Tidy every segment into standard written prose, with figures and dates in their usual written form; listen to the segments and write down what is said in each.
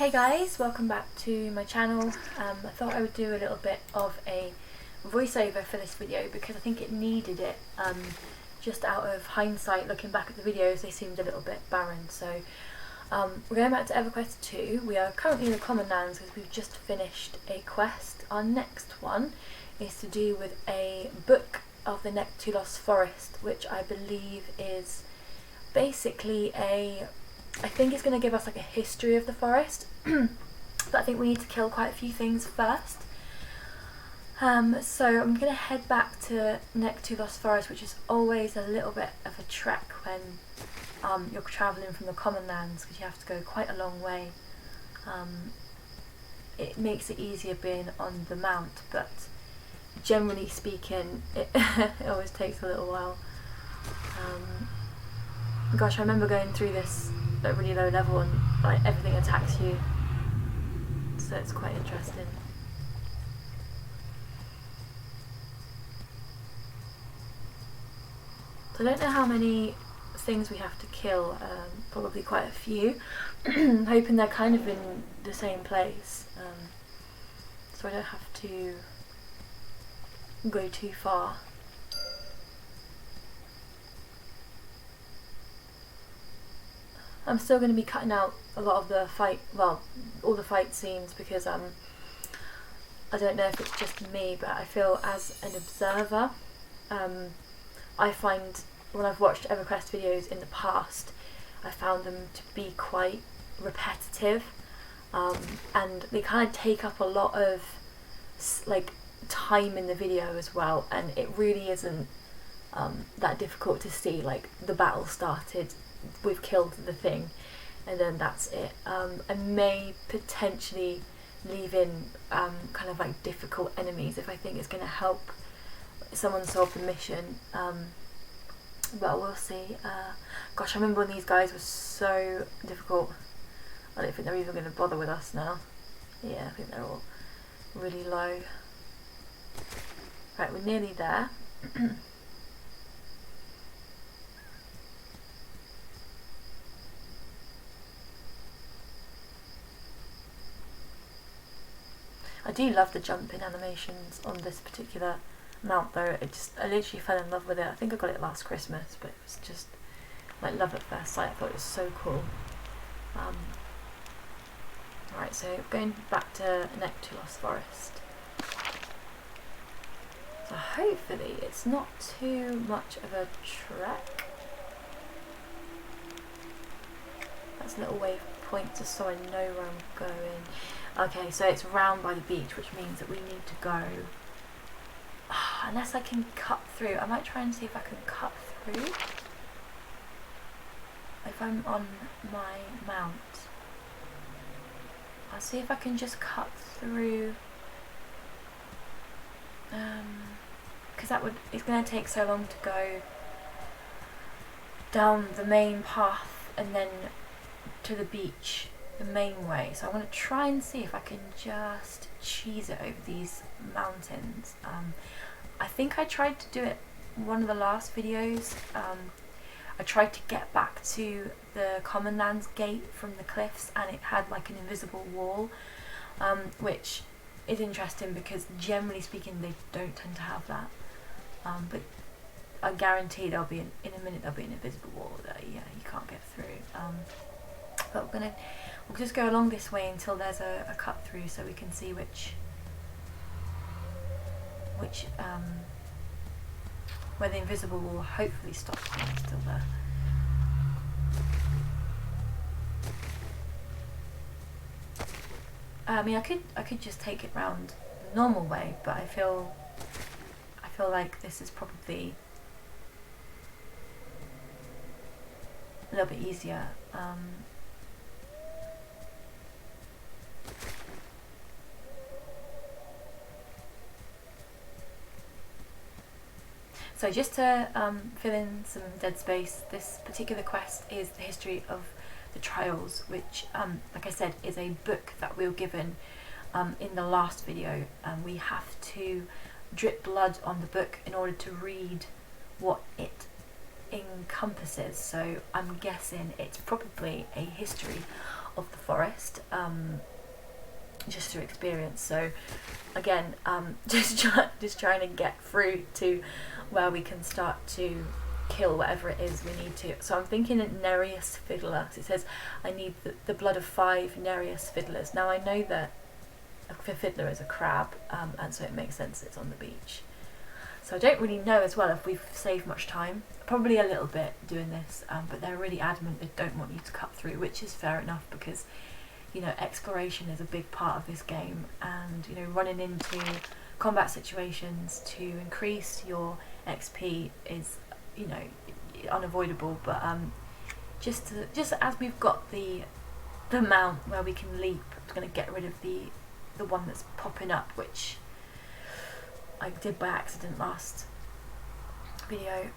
Hey guys, welcome back to my channel. I thought I would do a little bit of a voiceover for this video because I think it needed it. Just out of hindsight, looking back at the videos, they seemed a little bit barren. So we're going back to EverQuest 2. We are currently in the Commonlands because we've just finished a quest. Our next one is to do with a book of the Nektulos Forest, which I believe is basically I think it's going to give us like a history of the forest, but I think we need to kill quite a few things first. So I'm going to head back to Nektulos Forest, which is always a little bit of a trek when you're travelling from the Commonlands, because you have to go quite a long way. It makes it easier being on the mount, but generally speaking it, it always takes a little while. Gosh, I remember going through this at really low level and like everything attacks you, so it's quite interesting. So I don't know how many things we have to kill, probably quite a few. I'm hoping they're kind of in the same place, so I don't have to go too far. I'm still going to be cutting out a lot of the all the fight scenes, because I don't know if it's just me, but I feel as an observer, I find when I've watched EverQuest videos in the past, I found them to be quite repetitive, and they kind of take up a lot of like time in the video as well, and it really isn't that difficult to see. Like, the battle started, we've killed the thing, and then that's it. I may potentially leave in kind of like difficult enemies if I think it's going to help someone solve the mission, but we'll see. Gosh, I remember when these guys were so difficult. I don't think they're even going to bother with us now. Yeah, I think they're all really low. Right, we're nearly there. I do love the jumping animations on this particular mount though. I literally fell in love with it. I think I got it last Christmas, but it was just like love at first sight. I thought it was so cool. Right, so going back to Nektulos Forest. So hopefully it's not too much of a trek. That's a little waypoint just so I know where I'm going. Okay, so it's round by the beach, which means that we need to go, unless I can cut through. I might try and see if I can cut through if I'm on my mount. I'll see if I can just cut through, because it's going to take so long to go down the main path and then to the beach the main way. So I want to try and see if I can just cheese it over these mountains. I think I tried to do it in one of the last videos. I tried to get back to the Commonlands gate from the cliffs, and it had like an invisible wall, which is interesting because generally speaking they don't tend to have that, but I guarantee there'll be in a minute there'll be an invisible wall that you can't get through. But we'll just go along this way until there's a cut through, so we can see which where the invisible will hopefully stop when it's still there. I mean, I could just take it round the normal way, but I feel like this is probably a little bit easier. So just to fill in some dead space, this particular quest is the history of the trials, which, like I said, is a book that we were given in the last video. We have to drip blood on the book in order to read what it encompasses. So I'm guessing it's probably a history of the forest, just through experience. So again, just trying to get through to where we can start to kill whatever it is we need to. So I'm thinking at Nerius Fiddler. So it says I need the blood of 5 Nerius Fiddlers. Now I know that a fiddler is a crab, and so it makes sense it's on the beach. So I don't really know as well if we've saved much time. Probably a little bit doing this, but they're really adamant they don't want you to cut through, which is fair enough because, you know, exploration is a big part of this game, and, you know, running into combat situations to increase your XP is, you know, unavoidable. But just as we've got the mount where we can leap, I'm going to get rid of the one that's popping up, which I did by accident last video.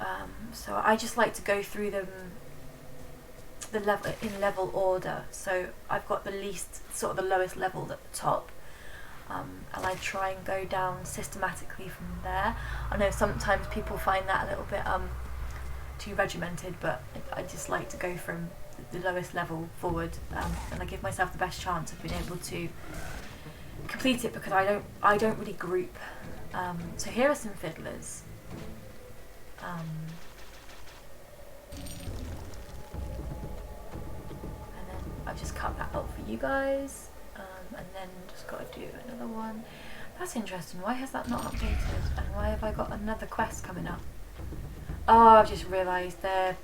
So I just like to go through them in level order. So I've got the least, sort of the lowest level at the top, and I try and go down systematically from there. I know sometimes people find that a little bit too regimented, but I just like to go from the lowest level forward, and I give myself the best chance of being able to complete it because I don't really group. So here are some fiddlers. And then I've just cut that out for you guys, and then just got to do another one. That's interesting. Why has that not updated? And why have I got another quest coming up? Oh, I've just realised they're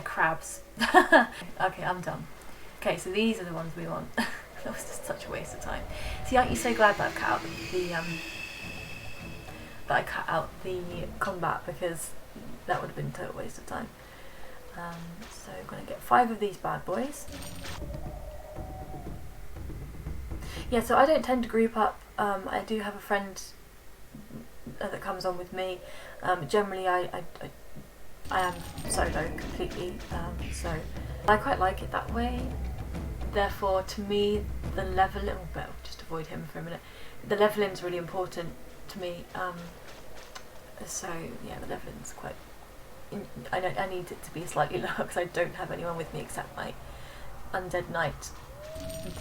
crabs. Okay, I'm done. Okay, so these are the ones we want. That was just such a waste of time. See, aren't you so glad that I've cut out the combat, because that would have been a total waste of time. So I'm going to get 5 of these bad boys. Yeah, so I don't tend to group up. I do have a friend that comes on with me. Generally I am solo completely, so I quite like it that way. Therefore, to me, the leveling, well, just avoid him for a minute. The leveling is really important to me. So yeah, the leveling's quite. I need it to be slightly lower because I don't have anyone with me except my undead knight,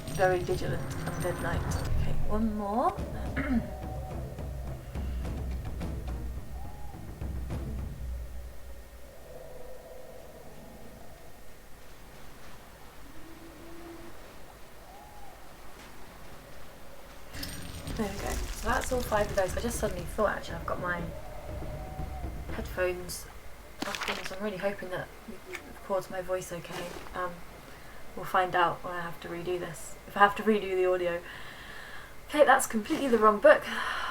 very vigilant undead knight. Okay, one more. There we go. So that's all 5 of those. I just suddenly thought, actually, I've got my headphones off in, so I'm really hoping that it records my voice okay. We'll find out when I have to redo this, if I have to redo the audio. Okay, that's completely the wrong book.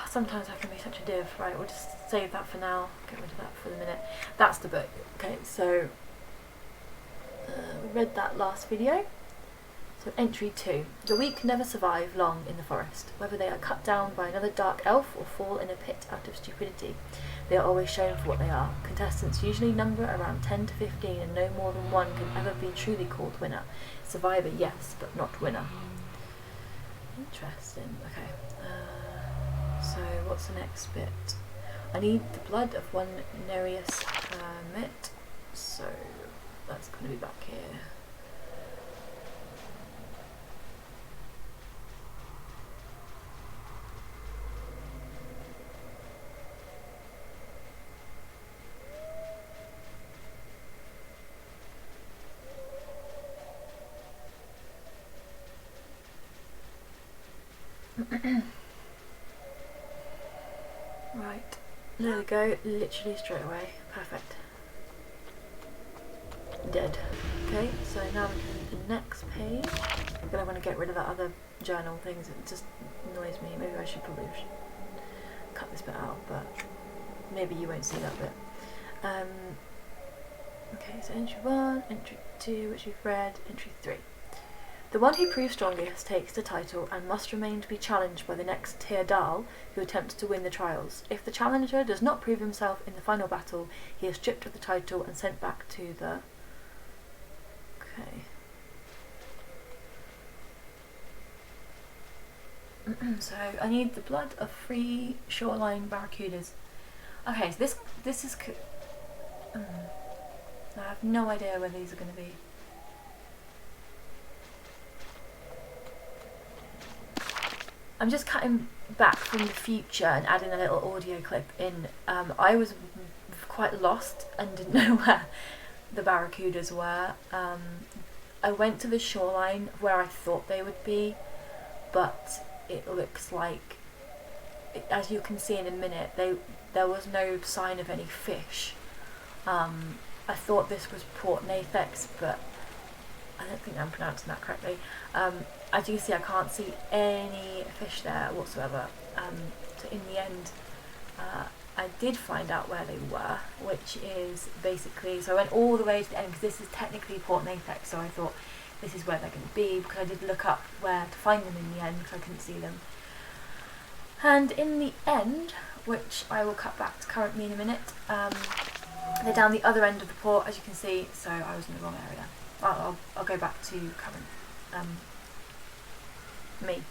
Sometimes I can be such a div. Right, we'll just save that for now. Get rid of that for the minute. That's the book. Okay, so we read that last video. So entry 2. The weak never survive long in the forest. Whether they are cut down by another dark elf or fall in a pit out of stupidity, they are always shown for what they are. Contestants usually number around 10 to 15, and no more than one can ever be truly called winner. Survivor, yes, but not winner. Interesting. Okay. So what's the next bit? I need the blood of 1 Nerius Hermit. So that's going to be back here. Right, there we go, literally straight away, perfect. Dead. Okay, so now we can do the next page. I'm going to want to get rid of that other journal things, it just annoys me. Maybe I should probably cut this bit out, but maybe you won't see that bit. Okay, so entry 1, entry 2, which we've read, entry 3. The one who proves strongest takes the title and must remain to be challenged by the next Teardal who attempts to win the trials. If the challenger does not prove himself in the final battle, he is stripped of the title and sent back to the... Okay. So I need the blood of 3 Shoreline Barracudas. Okay, so this is... I have no idea where these are going to be. I'm just cutting back from the future and adding a little audio clip in. I was quite lost and didn't know where the Barracudas were. I went to the shoreline where I thought they would be, but it looks like, as you can see in a minute, there was no sign of any fish. I thought this was Port Nathex, but I don't think I'm pronouncing that correctly. As you can see, I can't see any fish there whatsoever. So in the end, I did find out where they were, which is basically, so I went all the way to the end, because this is technically Port Nathex, so I thought this is where they're going to be, because I did look up where to find them in the end, because I couldn't see them. And in the end, which I will cut back to currently in a minute, they're down the other end of the port, as you can see, so I was in the wrong area. I'll go back to current me.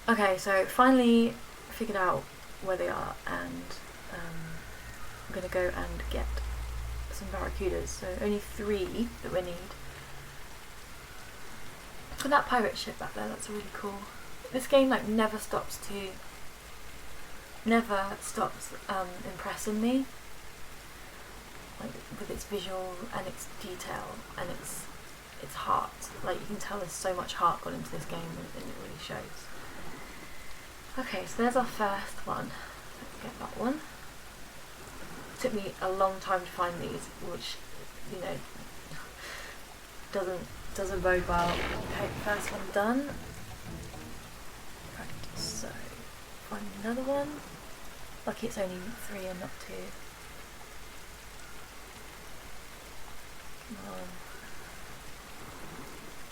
Okay, so finally figured out where they are, and I'm going to go and get some Barracudas, so only 3 that we need. For that pirate ship back there, that's really cool. This game like never stops impressing me, like with its visual and its detail and its heart. Like you can tell there's so much heart gone into this game, and it really shows. Okay, so there's our first one. Let's get that one. It took me a long time to find these, which, you know, doesn't bode well. Okay, first one done. Right, so find another one. Lucky it's only 3 and not 2. Come on.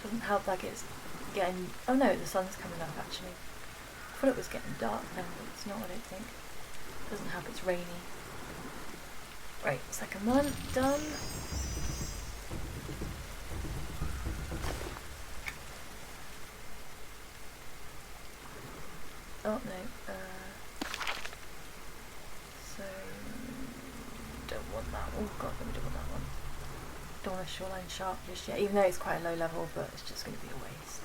Doesn't help like it's getting, oh no, the sun's coming up actually. I thought it was getting dark then, but it's not, I don't think. Doesn't help it's rainy. Right, second one, done. Oh no, so don't want that. Oh god, let me don't want that one. Don't want a shoreline shark just yet, even though it's quite a low level, but it's just going to be a waste.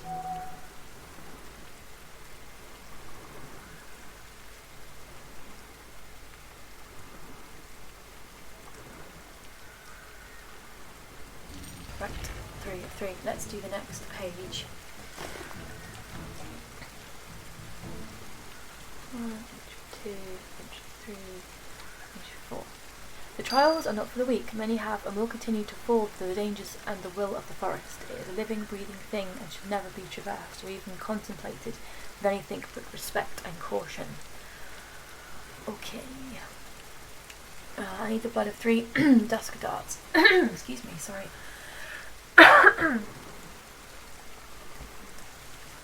Right, 3 of 3. Let's do the next page. 1, 2, 3, 4. The trials are not for the weak. Many have and will continue to fall to the dangers and the will of the forest. It is a living, breathing thing and should never be traversed or even contemplated with anything but respect and caution. Okay. I need the blood of 3 Dusk darts. Excuse me, sorry.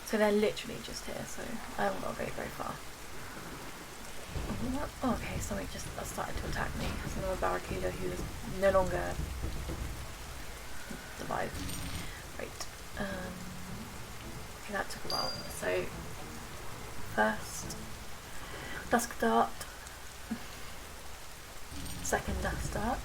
So they're literally just here, so I haven't got to go very far. Oh, okay, something just started to attack me. There's another Barracuda who is no longer alive. Right. Okay, that took a while. So, first Dusk dart. Second Dusk dart.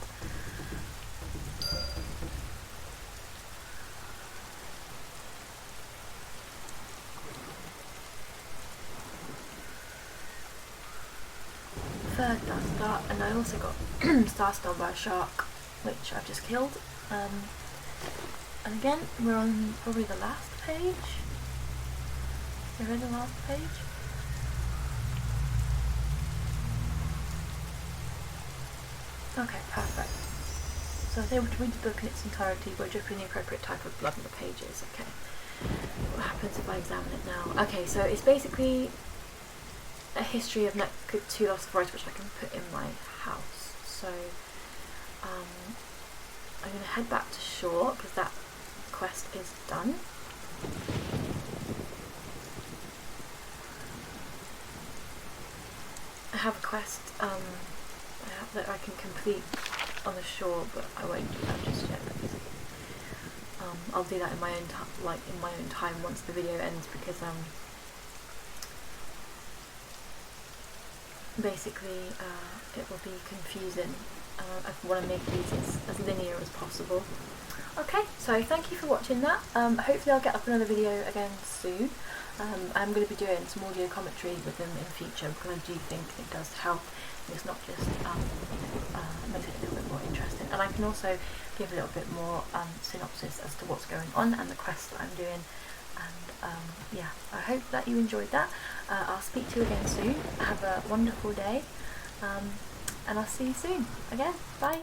Third Dusk dart, and I also got star-stung by a shark, which I've just killed. And again, we're on probably the last page. We're in the last page. Okay, perfect. So I was able to read the book in its entirety by dripping the appropriate type of blood on the pages. Okay. What happens if I examine it now? Okay, so it's basically a history of Nektulos Forest, which I can put in my house. So I'm going to head back to shore because that quest is done. I have a quest that I can complete on the shore, but I won't do that just yet because I'll do that in my own time once the video ends, because basically it will be confusing I want to make these as linear as possible. Okay, so thank you for watching that. Hopefully I'll get up another video again soon. I'm going to be doing some audio commentary with them in future because I do think it does help. It's not just makes it a little bit more interesting, and I can also give a little bit more synopsis as to what's going on and the quest that I'm doing. And yeah, I hope that you enjoyed that. I'll speak to you again soon. Have a wonderful day, and I'll see you soon again. Bye.